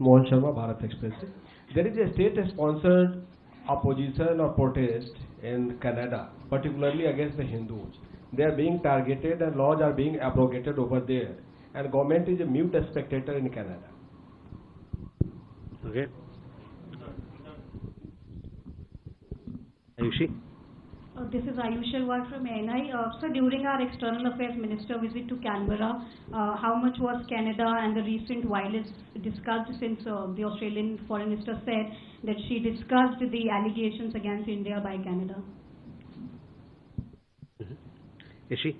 Mohan Sharma, Bharat Express. There is a state-sponsored opposition or protest in Canada, particularly against the Hindus. They are being targeted and laws are being abrogated over there. And government is a mute spectator in Canada. Okay. Ayushi? This is Ayush Sharwar from ANI. So during our External Affairs Minister visit to Canberra, how much was Canada and the recent violence discussed, since the Australian Foreign Minister said that she discussed the allegations against India by Canada? Yeshi?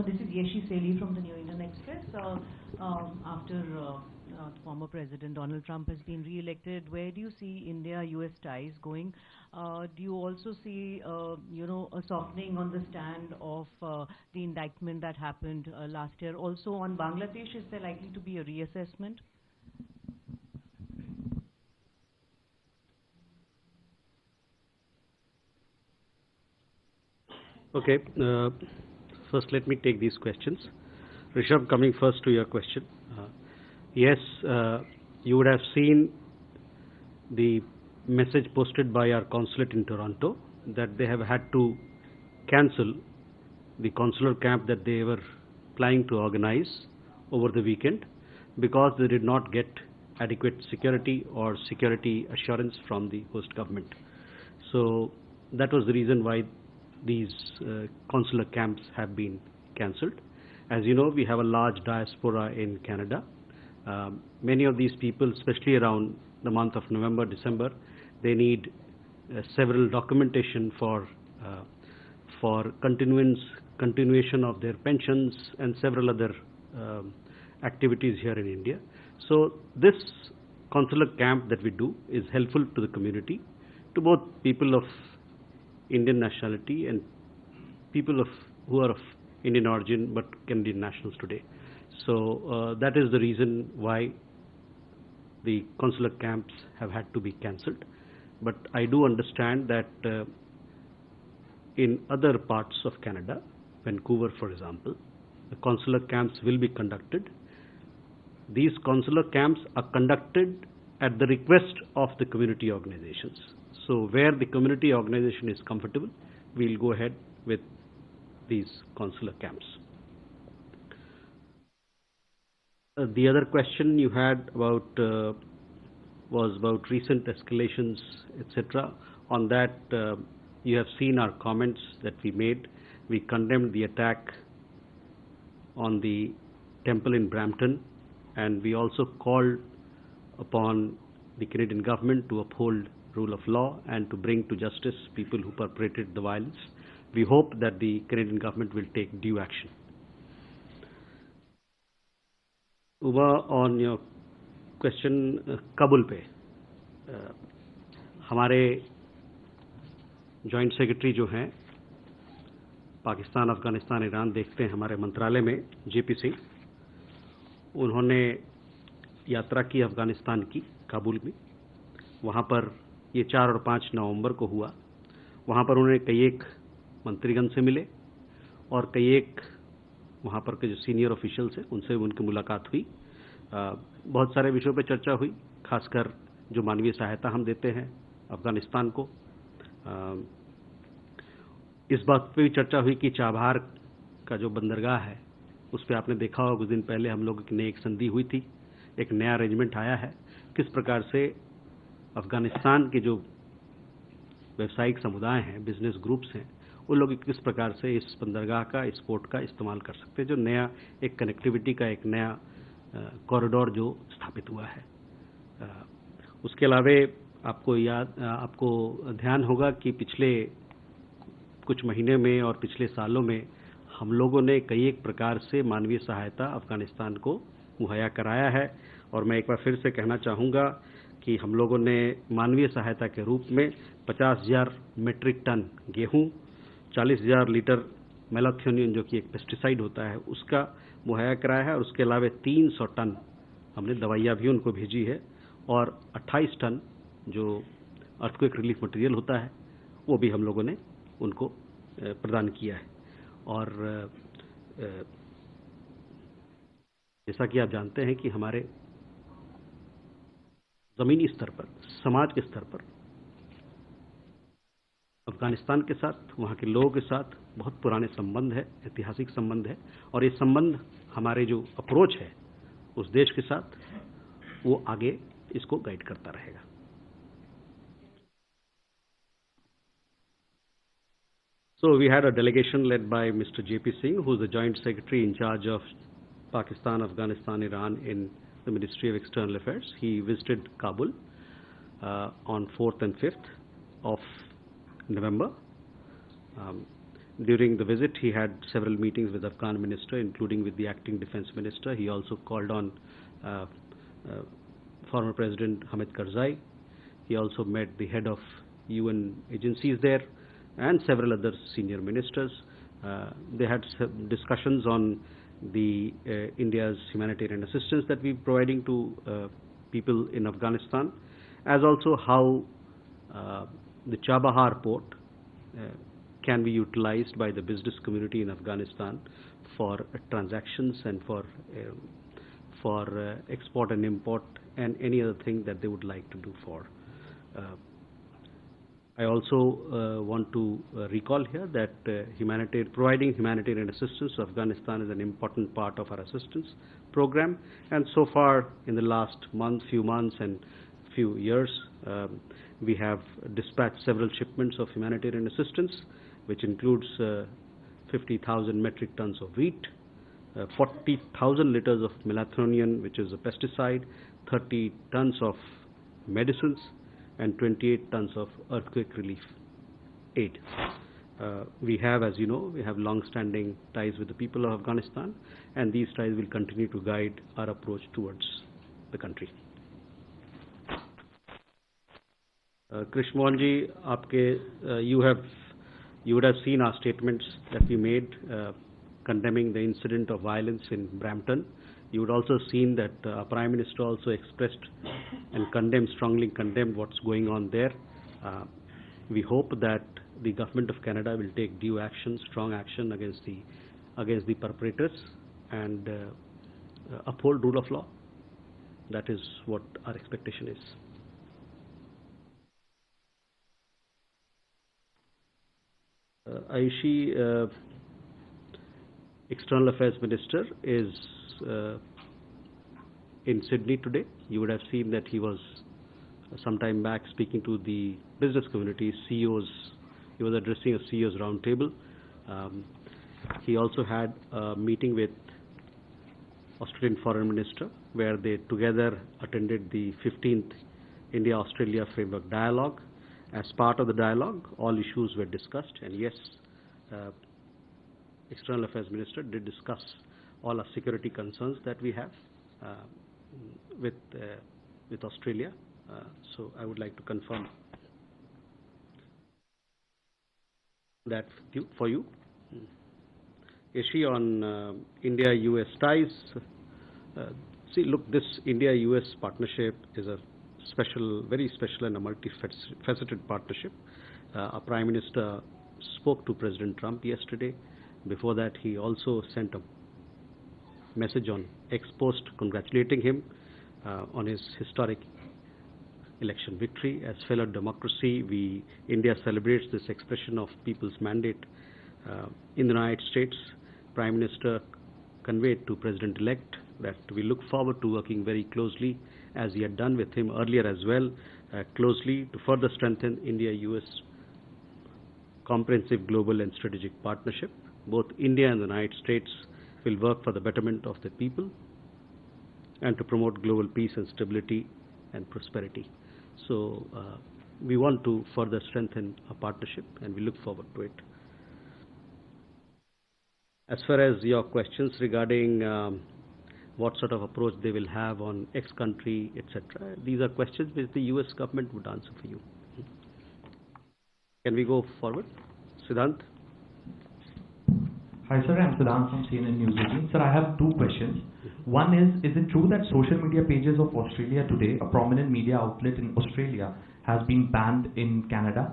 This is Yeshi Seli from the New Indian Express. After former President Donald Trump has been re-elected, where do you see India-US ties going? Do you also see, a softening on the stand of the indictment that happened last year? Also on Bangladesh, is there likely to be a reassessment? Okay. First, let me take these questions. Rishabh, coming first to your question. Yes, you would have seen the message posted by our consulate in Toronto that they have had to cancel the consular camp that they were planning to organize over the weekend because they did not get adequate security or security assurance from the host government. So that was the reason why these consular camps have been cancelled. As you know, we have a large diaspora in Canada. Many of these people, especially around the month of November, December, they need several documentation for continuation of their pensions and several other activities here in India. So this consular camp that we do is helpful to the community, to both people of Indian nationality and people who are of Indian origin but Canadian nationals today. So that is the reason why the consular camps have had to be cancelled. But I do understand that in other parts of Canada, Vancouver for example, the consular camps will be conducted. These consular camps are conducted at the request of the community organizations. So where the community organization is comfortable, we'll go ahead with these consular camps. The other question you had about was about recent escalations, etc. On that, you have seen our comments that we made. We condemned the attack on the temple in Brampton, and we also called upon the Canadian government to uphold rule of law and to bring to justice people who perpetrated the violence. We hope that the Canadian government will take due action. Uba, on your question, Kabul पे हमारे joint secretary जो हैं Pakistan, Afghanistan, Iran देखते हैं हमारे मंत्रालय में, JP Singh, उन्होंने यात्रा की अफगानिस्तान की, काबुल में. वहाँ पर ये 4 और 5 नवंबर को हुआ. वहाँ पर उन्होंने कई एक मंत्रीगण से मिले और कई एक वहाँ पर के जो सीनियर ऑफिशियल्स हैं उनसे उनकी मुलाकात हुई. बहुत सारे विषयों पर चर्चा हुई, खासकर जो मानवीय सहायता हम देते हैं अफगानिस्तान को. इस बात पे भी चर्चा हुई कि चाबहार का जो बंदरगाह है उस पर आपने देखा होगा कुछ दिन पहले हम लोगों की नई एक संधि हुई थी, एक नया अरेंजमेंट आया है. किस प्रकार से अफगानिस्तान के जो व्यावसायिक समुदाय हैं, बिजनेस ग्रुप्स हैं, उन लोग किस प्रकार से इस बंदरगाह का, इस पोर्ट का इस्तेमाल कर सकते हैं, जो नया एक कनेक्टिविटी का एक नया कॉरिडोर जो स्थापित हुआ है. उसके अलावा आपको ध्यान होगा कि पिछले कुछ महीने में और पिछले सालों में हम लोगों ने कई एक प्रकार से मानवीय सहायता अफगानिस्तान को मुहैया कराया है. और मैं एक बार फिर से कहना चाहूँगा कि हम लोगों ने मानवीय सहायता के रूप में 50,000 मीट्रिक टन गेहूं, 40,000 लीटर मेलाथियोनिन जो कि एक पेस्टिसाइड होता है उसका मुहैया कराया है. और उसके अलावा 300 टन हमने दवाइयाँ भी उनको भेजी है और 28 टन जो अर्थक्वेक रिलीफ मटेरियल होता है वो भी हम लोगों ने उनको प्रदान किया है. और जैसा कि आप जानते हैं कि हमारे ज़मीनी स्तर पर, समाज के स्तर पर अफगानिस्तान के साथ, वहाँ के लोगों के साथ बहुत पुराने संबंध है, ऐतिहासिक संबंध है, और ये संबंध हमारे जो अप्रोच है उस देश के साथ, वो आगे इसको गाइड करता रहेगा। So we had a delegation led by Mr. J.P. Singh, who is the Joint Secretary in charge of Pakistan, Afghanistan, Iran in the Ministry of External Affairs. He visited Kabul on 4th and 5th of November. During the visit, he had several meetings with the Afghan minister, including with the acting defense minister. He also called on former President Hamid Karzai. He also met the head of UN agencies there and several other senior ministers. They had discussions on the India's humanitarian assistance that we're providing to people in Afghanistan, as also how the Chabahar port can be utilized by the business community in Afghanistan for transactions and for export and import and any other thing that they would like to do for. I also want to recall here that providing humanitarian assistance to Afghanistan is an important part of our assistance program, and so far in the last few months and few years, we have dispatched several shipments of humanitarian assistance, which includes 50,000 metric tons of wheat, 40,000 liters of melathonium, which is a pesticide, 30 tons of medicines, and 28 tons of earthquake relief aid. We have, as you know, we have long-standing ties with the people of Afghanistan, and these ties will continue to guide our approach towards the country. Krish Mohan ji, you would have seen our statements that we made condemning the incident of violence in Brampton. You would also seen that our Prime Minister also expressed and strongly condemned what's going on there. We hope that the Government of Canada will take due action, strong action against the perpetrators and uphold rule of law. That is what our expectation is. Ayushi, External Affairs Minister, is in Sydney today. You would have seen that he was some time back speaking to the business community, CEOs. He was addressing a CEOs roundtable. He also had a meeting with Australian Foreign Minister, where they together attended the 15th India-Australia Framework Dialogue. As part of the dialogue, all issues were discussed, and yes, External Affairs Minister did discuss all our security concerns that we have with Australia. So I would like to confirm that for you. Yeshi, on India-US ties, see, look, this India-US partnership is a very special and a multifaceted partnership. Our Prime Minister spoke to President Trump yesterday. Before that, he also sent a message on X post congratulating him on his historic election victory. As fellow democracy, India celebrates this expression of people's mandate in the United States. Prime Minister conveyed to President-elect that we look forward to working very closely, as he had done with him earlier as well, closely to further strengthen India-US comprehensive global and strategic partnership. Both India and the United States will work for the betterment of the people and to promote global peace and stability and prosperity. So we want to further strengthen our partnership, and we look forward to it. As far as your questions regarding what sort of approach they will have on X country, etc., these are questions which the US government would answer for you. Can we go forward? Siddhant? Hi sir, I'm Siddhant from CNN News 18. Sir, I have two questions. One is it true that social media pages of Australia Today, a prominent media outlet in Australia, has been banned in Canada?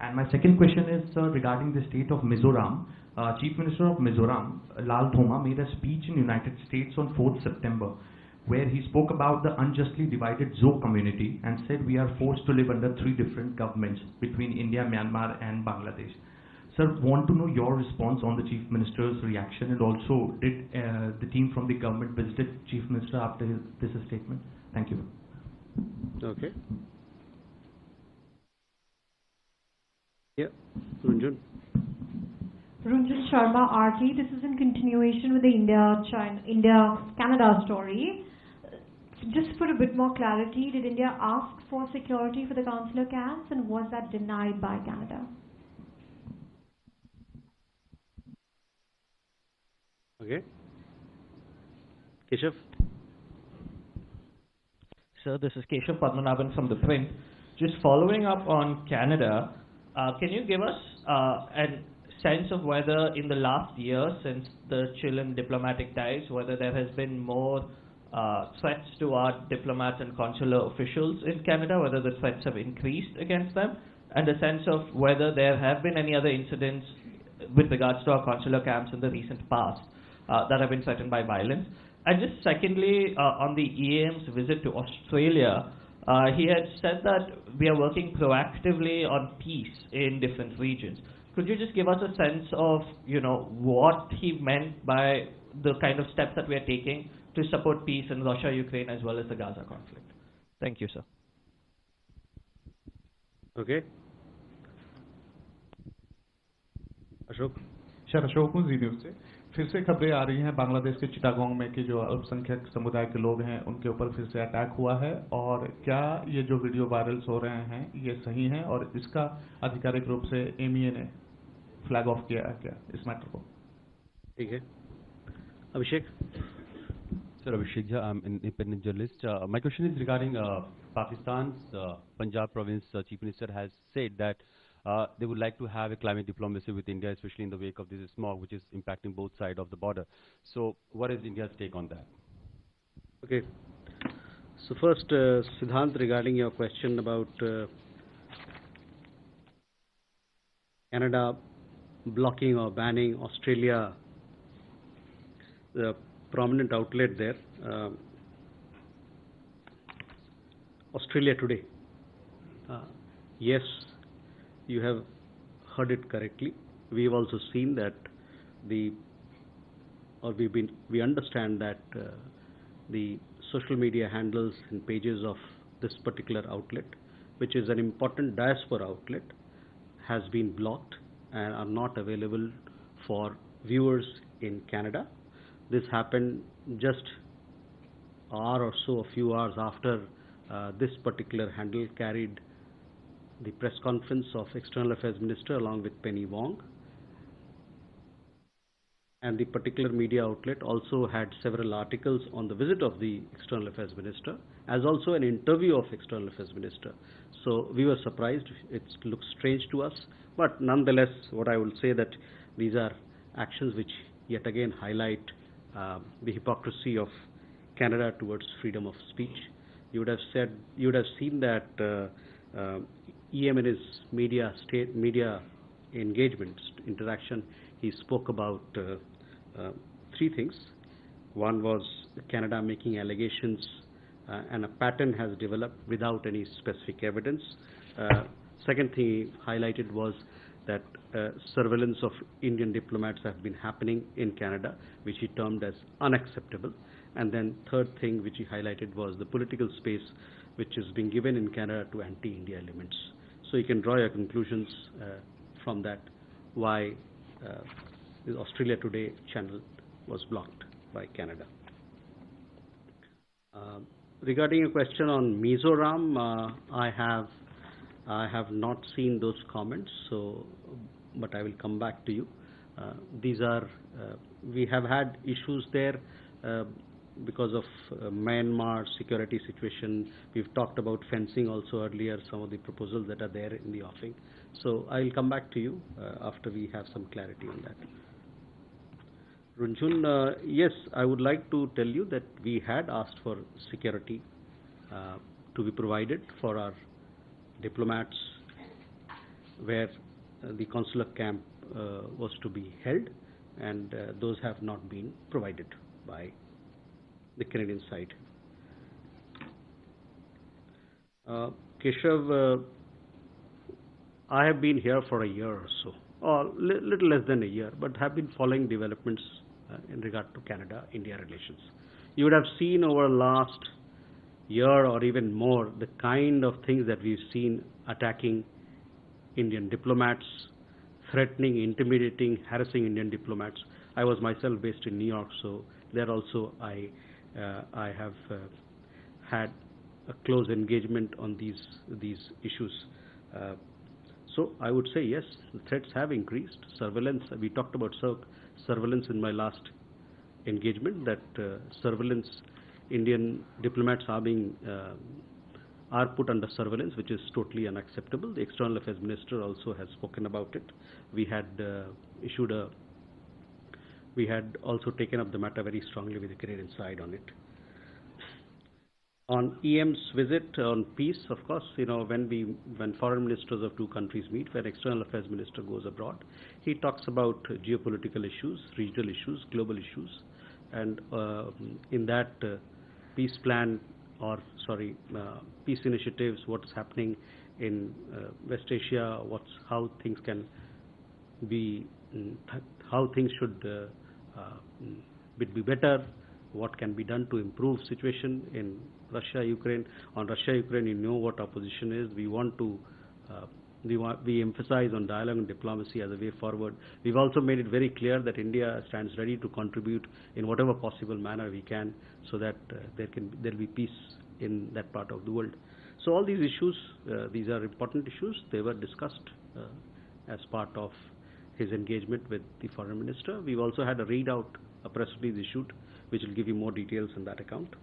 And my second question is, sir, regarding the state of Mizoram. Chief Minister of Mizoram, Lal Thoma, made a speech in the United States on 4th September, where he spoke about the unjustly divided Zo community and said we are forced to live under 3 different governments between India, Myanmar and Bangladesh. Sir, want to know your response on the Chief Minister's reaction, and also did the team from the government visited Chief Minister after this statement? Thank you. Okay. Yeah, Runjun. Runjun Sharma, RT. This is in continuation with the India-Canada story. Just for a bit more clarity, did India ask for security for the consular camps, and was that denied by Canada? Okay. Keshav. Sir, this is Keshav Padmanabhan from The Print. Just following up on Canada, can you give us a sense of whether in the last year, since the Chilean diplomatic ties, whether there has been more threats to our diplomats and consular officials in Canada, whether the threats have increased against them, and a sense of whether there have been any other incidents with regards to our consular camps in the recent past that have been threatened by violence. And just secondly, on the EAM's visit to Australia, he had said that we are working proactively on peace in different regions. Could you just give us a sense of, what he meant by the kind of steps that we are taking to support peace in Russia, Ukraine, as well as the Gaza conflict? Thank you, sir. Okay. Ashok. Sir Ashok हूँ जी news से। फिर से खबरें आ रही हैं बांग्लादेश के चिटागोंग में कि जो अल्पसंख्यक समुदाय के लोग हैं उनके ऊपर फिर से अटैक हुआ है, और क्या ये जो वीडियो वायरल्स हो रहे हैं ये सही हैं, और इसका आधिकारिक रूप से MEA ने फ्लैग ऑफ किया है क्या इस मैटर को? ठीक है, अभिषेक. Sir, Abhishek Jha, I'm an independent journalist. My question is regarding Pakistan's Punjab province chief minister has said that they would like to have a climate diplomacy with India, especially in the wake of this smog, which is impacting both sides of the border. So, what is India's take on that? Okay. So first, Siddhant, regarding your question about Canada blocking or banning Australia, the prominent outlet there, Australia Today. Yes, you have heard it correctly. We have also seen that we understand that the social media handles and pages of this particular outlet, which is an important diaspora outlet, has been blocked and are not available for viewers in Canada. This happened just an hour or so, a few hours after this particular handle carried the press conference of External Affairs Minister along with Penny Wong. And the particular media outlet also had several articles on the visit of the External Affairs Minister, as also an interview of External Affairs Minister. So we were surprised. It looks strange to us. But nonetheless, what I will say that these are actions which yet again highlight the hypocrisy of Canada towards freedom of speech. You would have seen that EM in his media engagement interaction, he spoke about three things. One was Canada making allegations and a pattern has developed without any specific evidence. Second thing he highlighted was that surveillance of Indian diplomats have been happening in Canada, which he termed as unacceptable. And then third thing which he highlighted was the political space which is being given in Canada to anti-India elements. So you can draw your conclusions from that why the Australia Today channel was blocked by Canada. Regarding a question on Mizoram, I have not seen those comments, but I will come back to you. These are we have had issues there because of Myanmar security situation. We've talked about fencing also earlier, some of the proposals that are there in the offing. So I'll come back to you after we have some clarity on that. Runjun, yes, I would like to tell you that we had asked for security to be provided for our diplomats where the consular camp was to be held, and those have not been provided by the Canadian side Keshav, I have been here for a year or so, or little less than a year, but have been following developments in regard to Canada-India relations. You would have seen over the last year or even more the kind of things that we've seen attacking Indian diplomats, threatening, intimidating, harassing Indian diplomats. I was myself based in New York, so there also I have had a close engagement on these issues. So I would say yes, the threats have increased. Surveillance, we talked about surveillance in my last engagement, that surveillance, Indian diplomats are put under surveillance, which is totally unacceptable. The External Affairs Minister also has spoken about it. We had also taken up the matter very strongly with the Canadian side on it. On EM's visit on peace, of course, when foreign ministers of two countries meet, when External Affairs Minister goes abroad, he talks about geopolitical issues, regional issues, global issues, and in that peace plan, peace initiatives, what's happening in West Asia, how things can be, how things should be better, what can be done to improve situation in Russia, Ukraine. On Russia, Ukraine, you know what our position is. We want to, we emphasize on dialogue and diplomacy as a way forward. We've also made it very clear that India stands ready to contribute in whatever possible manner we can, so that there'll be peace in that part of the world. So all these issues, these are important issues. They were discussed as part of his engagement with the foreign minister. We've also had a readout, a press release issued, which will give you more details on that account.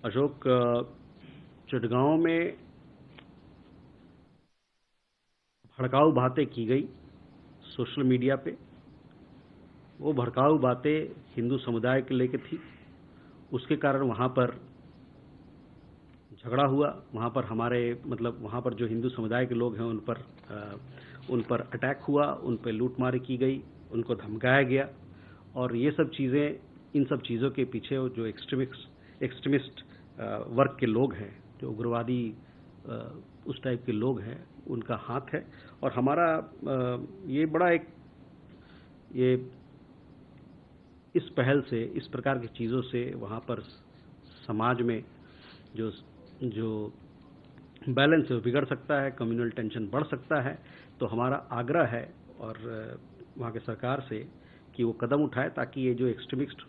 Ashok, Chittagong में भड़काऊ बातें की गई social media पे। वो भड़काऊ बातें हिंदू समुदाय के लेके थी, उसके कारण वहाँ पर झगड़ा हुआ। वहाँ पर वहाँ पर जो हिंदू समुदाय के लोग हैं उन पर अटैक हुआ, उन पर लूटमारी की गई, उनको धमकाया गया। और ये सब चीज़ें, इन सब चीज़ों के पीछे जो एक्सट्रीमिस्ट वर्ग के लोग हैं, जो उग्रवादी उस टाइप के लोग हैं, उनका हाथ है। और हमारा ये बड़ा ये इस पहल से, इस प्रकार की चीज़ों से वहाँ पर समाज में जो बैलेंस है वो बिगड़ सकता है, कम्युनल टेंशन बढ़ सकता है। तो हमारा आग्रह है और वहाँ के सरकार से कि वो कदम उठाए ताकि ये जो एक्सट्रीमिस्ट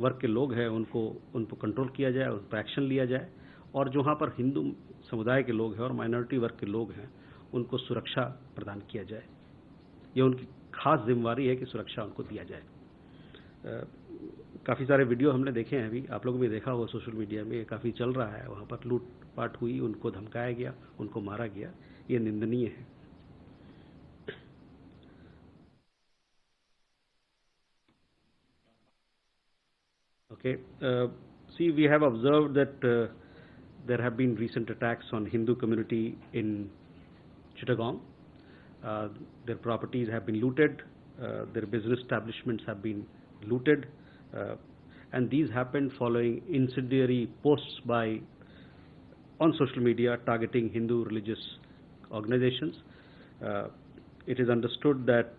वर्ग के लोग हैं उनको कंट्रोल किया जाए, उन पर एक्शन लिया जाए, और जो वहाँ पर हिंदू समुदाय के लोग हैं और माइनॉरिटी वर्ग के लोग हैं उनको सुरक्षा प्रदान किया जाए। ये उनकी खास जिम्मेवारी है कि सुरक्षा उनको दिया जाए। काफ़ी सारे वीडियो हमने देखे हैं, अभी आप लोगों ने देखा होगा सोशल मीडिया में, काफ़ी चल रहा है। वहाँ पर लूटपाट हुई, उनको धमकाया गया, उनको मारा गया, ये निंदनीय है। Okay, see, we have observed that there have been recent attacks on Hindu community in Chittagong. Their properties have been looted, their business establishments have been looted, and these happened following incendiary posts on social media targeting Hindu religious organizations. It is understood that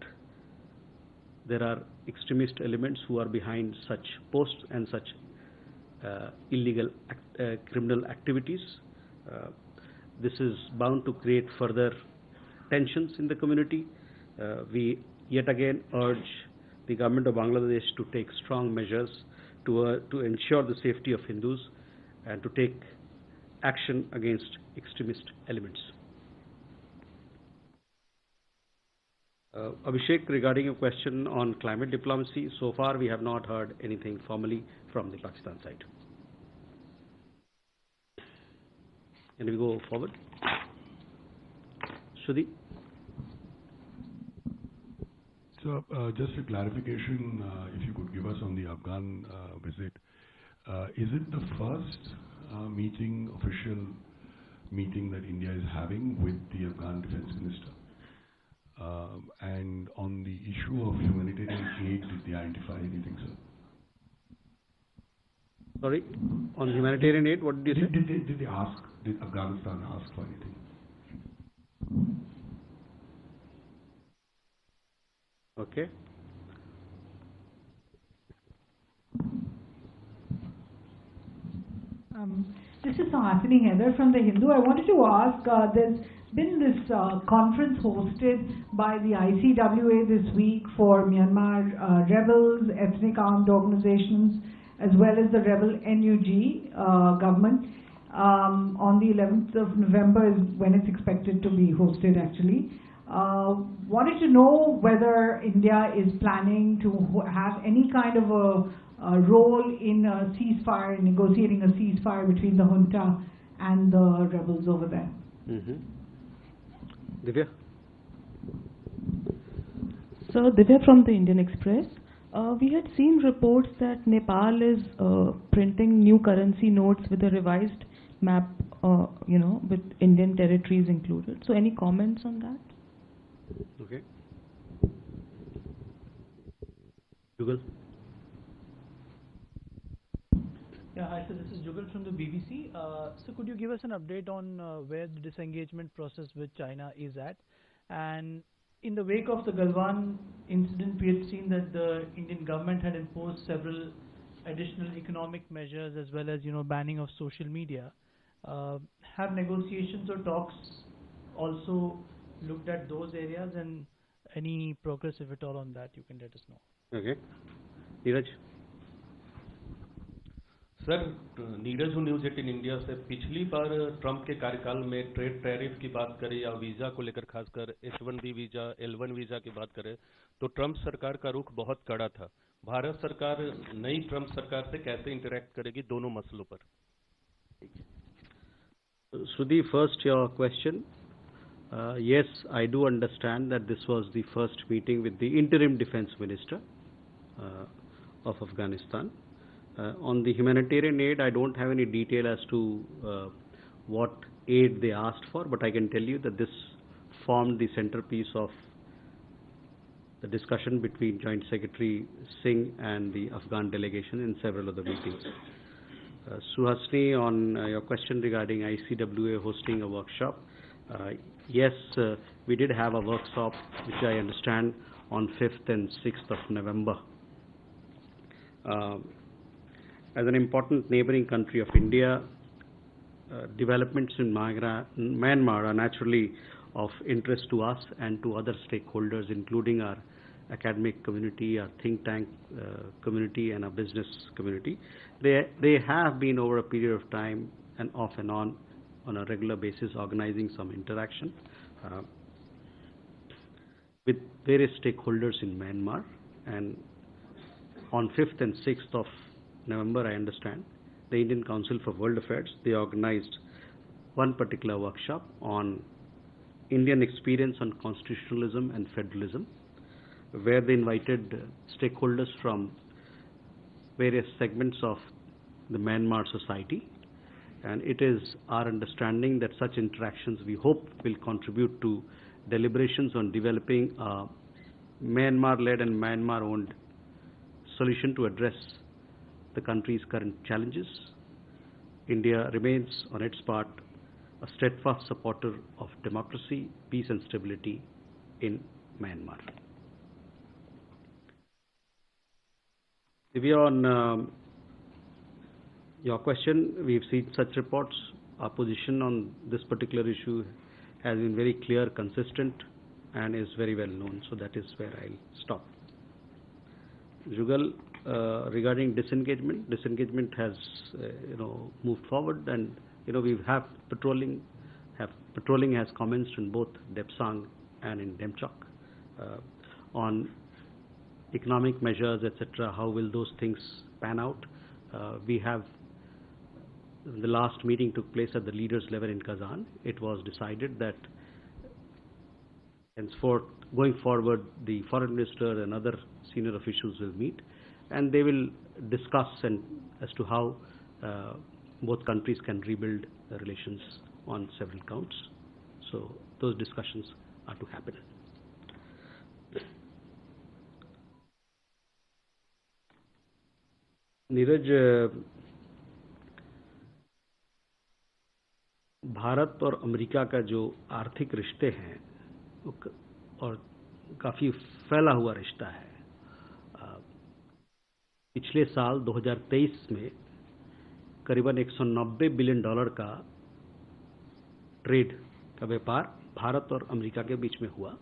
there are extremist elements who are behind such posts and such illegal criminal activities. This is bound to create further tensions in the community. We yet again urge the government of Bangladesh to take strong measures to ensure the safety of Hindus and to take action against extremist elements. Abhishek, regarding a question on climate diplomacy, so far we have not heard anything formally from the Pakistan side. Can we go forward? Shruti? So, just a clarification, if you could give us on the Afghan visit. Is it the first official meeting that India is having with the Afghan Defense Minister? And on the issue of humanitarian aid, did they identify anything, sir? Sorry, on humanitarian aid, what did you say? Did Afghanistan ask for anything? Okay. This is Hasini Heather from The Hindu. I wanted to ask, there's been this conference hosted by the ICWA this week for Myanmar rebels, ethnic armed organizations, as well as the rebel NUG government. On the 11th of November is when it's expected to be hosted actually. Wanted to know whether India is planning to have any kind of a role in a ceasefire, negotiating a ceasefire between the junta and the rebels over there. Divya? So, Divya from the Indian Express. We had seen reports that Nepal is printing new currency notes with a revised map, with Indian territories included. So, any comments on that? Okay. Jugal? Yeah, hi, so this is Jugal from the BBC. So could you give us an update on where the disengagement process with China is at? And in the wake of the Galwan incident, we had seen that the Indian government had imposed several additional economic measures as well as, banning of social media. Have negotiations or talks also looked at those areas, and any progress, if at all, on that, you can let us know. Okay. Neeraj? Sir, Neeraj हूँ news 18 India से। पिछली बार Trump के कार्यकाल में trade tariff की बात करें या वीज़ा को लेकर खासकर H1B वीज़ा, L1 वीज़ा की बात करें तो ट्रंप सरकार का रुख बहुत कड़ा था। भारत सरकार नई ट्रंप सरकार से कैसे इंटरैक्ट करेगी दोनों मसलों पर? Sudhi, first your question. Yes, I do understand that this was the first meeting with the interim defense minister of Afghanistan. On the humanitarian aid, I don't have any detail as to what aid they asked for, but I can tell you that this formed the centerpiece of the discussion between Joint Secretary Singh and the Afghan delegation in several of the meetings. Suhasini, on your question regarding ICWA hosting a workshop, yes, we did have a workshop, which I understand, on 5th and 6th of November. As an important neighboring country of India, developments in Myanmar are naturally of interest to us and to other stakeholders, including our academic community, our think tank community, and our business community. They have been over a period of time and off and on a regular basis organizing some interaction with various stakeholders in Myanmar. And on 5th and 6th of November, I understand, the Indian Council for World Affairs, they organized one particular workshop on Indian experience on constitutionalism and federalism, where they invited stakeholders from various segments of the Myanmar society. And it is our understanding that such interactions, we hope, will contribute to deliberations on developing a Myanmar-led and Myanmar-owned solution to address the country's current challenges. India remains, on its part, a steadfast supporter of democracy, peace and stability in Myanmar. Divya, on your question, we've seen such reports. Our position on this particular issue has been very clear, consistent, and is very well known. So that is where I'll stop. Jugal, regarding disengagement has moved forward, and we have patrolling has commenced in both Depsang and in Demchok. On economic measures, etc., how will those things pan out? We have, the last meeting took place at the leaders level in Kazan. It was decided that henceforth, going forward, the foreign minister and other senior officials will meet, and they will discuss as to how both countries can rebuild the relations on several counts. So those discussions are to happen. Neeraj, Bharat और America का जो आर्थिक रिश्ते हैं और काफ़ी फैला हुआ रिश्ता है। पिछले साल 2023 में करीबन $190 बिलियन का ट्रेड का व्यापार भारत और अमेरिका के बीच में हुआ,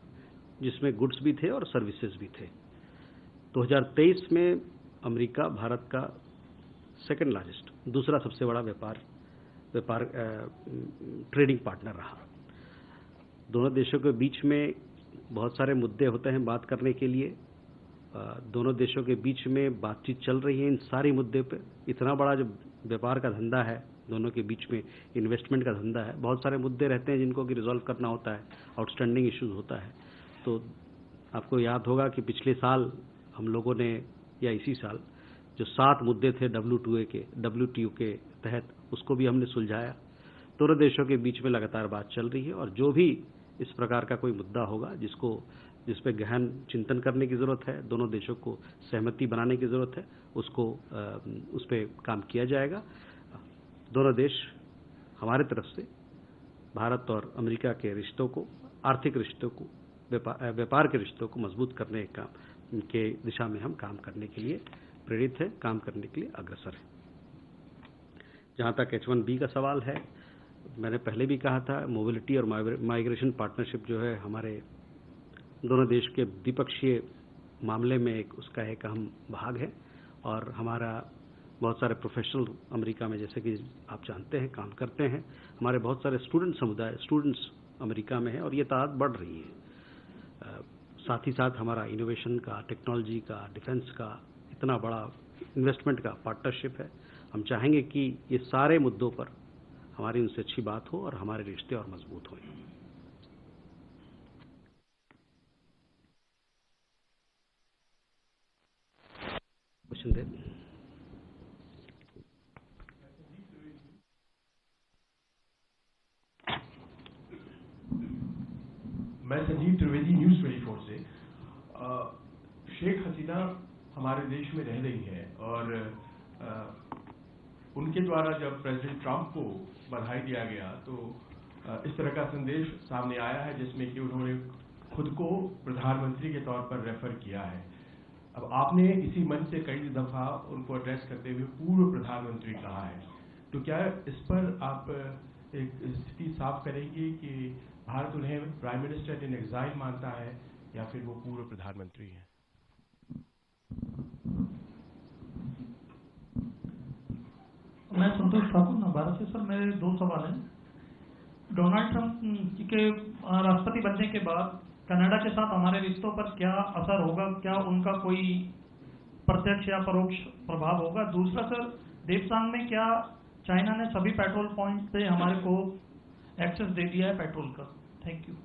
जिसमें गुड्स भी थे और सर्विसेज भी थे। 2023 में अमेरिका भारत का सेकंड लार्जेस्ट, दूसरा सबसे बड़ा व्यापार ट्रेडिंग पार्टनर रहा। दोनों देशों के बीच में बहुत सारे मुद्दे होते हैं बात करने के लिए। दोनों देशों के बीच में बातचीत चल रही है इन सारी मुद्दे पे। इतना बड़ा जो व्यापार का धंधा है, दोनों के बीच में इन्वेस्टमेंट का धंधा है, बहुत सारे मुद्दे रहते हैं जिनको कि रिजॉल्व करना होता है, आउटस्टैंडिंग इश्यूज होता है। तो आपको याद होगा कि पिछले साल हम लोगों ने, या इसी साल, जो 7 मुद्दे थे WTO के तहत, उसको भी हमने सुलझाया। दोनों देशों के बीच में लगातार बात चल रही है और जो भी इस प्रकार का कोई मुद्दा होगा जिस पे गहन चिंतन करने की ज़रूरत है, दोनों देशों को सहमति बनाने की ज़रूरत है, उस पर काम किया जाएगा। दोनों देश हमारे तरफ से भारत और अमेरिका के रिश्तों को, आर्थिक रिश्तों को, व्यापार के रिश्तों को मजबूत करने के दिशा में हम काम करने के लिए प्रेरित है, काम करने के लिए अग्रसर है। जहाँ तक H1B का सवाल है, मैंने पहले भी कहा था, मोबिलिटी और माइग्रेशन पार्टनरशिप जो है हमारे दोनों देश के द्विपक्षीय मामले में उसका एक अहम भाग है। और हमारा बहुत सारे प्रोफेशनल अमेरिका में, जैसे कि आप जानते हैं, काम करते हैं। हमारे बहुत सारे स्टूडेंट्स अमेरिका में हैं और ये तादाद बढ़ रही है। साथ ही साथ हमारा इनोवेशन का, टेक्नोलॉजी का, डिफेंस का इतना बड़ा इन्वेस्टमेंट का पार्टनरशिप है। हम चाहेंगे कि ये सारे मुद्दों पर हमारी उनसे अच्छी बात हो और हमारे रिश्ते और मजबूत हों। क्वेश्चन दे। मैं संजीव त्रिवेदी, न्यूज़ 24 से। शेख हसीना हमारे देश में रह रही हैं और उनके द्वारा जब प्रेसिडेंट ट्रंप को बधाई दिया गया तो इस तरह का संदेश सामने आया है जिसमें कि उन्होंने खुद को प्रधानमंत्री के तौर पर रेफर किया है। अब आपने इसी मंच से कई दफा उनको एड्रेस करते हुए पूर्व प्रधानमंत्री कहा है, तो क्या इस पर आप एक स्थिति साफ करेंगे कि भारत उन्हें प्राइम मिनिस्टर इन एग्जाइल मानता है या फिर वो पूर्व प्रधानमंत्री हैं? मैं संतोष ठाकुर नवादा से। सर, मेरे 2 सवाल हैं। डोनाल्ड ट्रंप के राष्ट्रपति बनने के बाद कनाडा के साथ हमारे रिश्तों पर क्या असर होगा? क्या उनका कोई प्रत्यक्ष या परोक्ष प्रभाव होगा? दूसरा सर, देवसांग में क्या चाइना ने सभी पेट्रोल पॉइंट पे हमारे को एक्सेस दे दिया है पेट्रोल का? Thank you.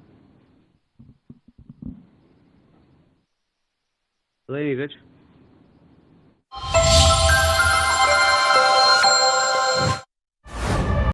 नीरज।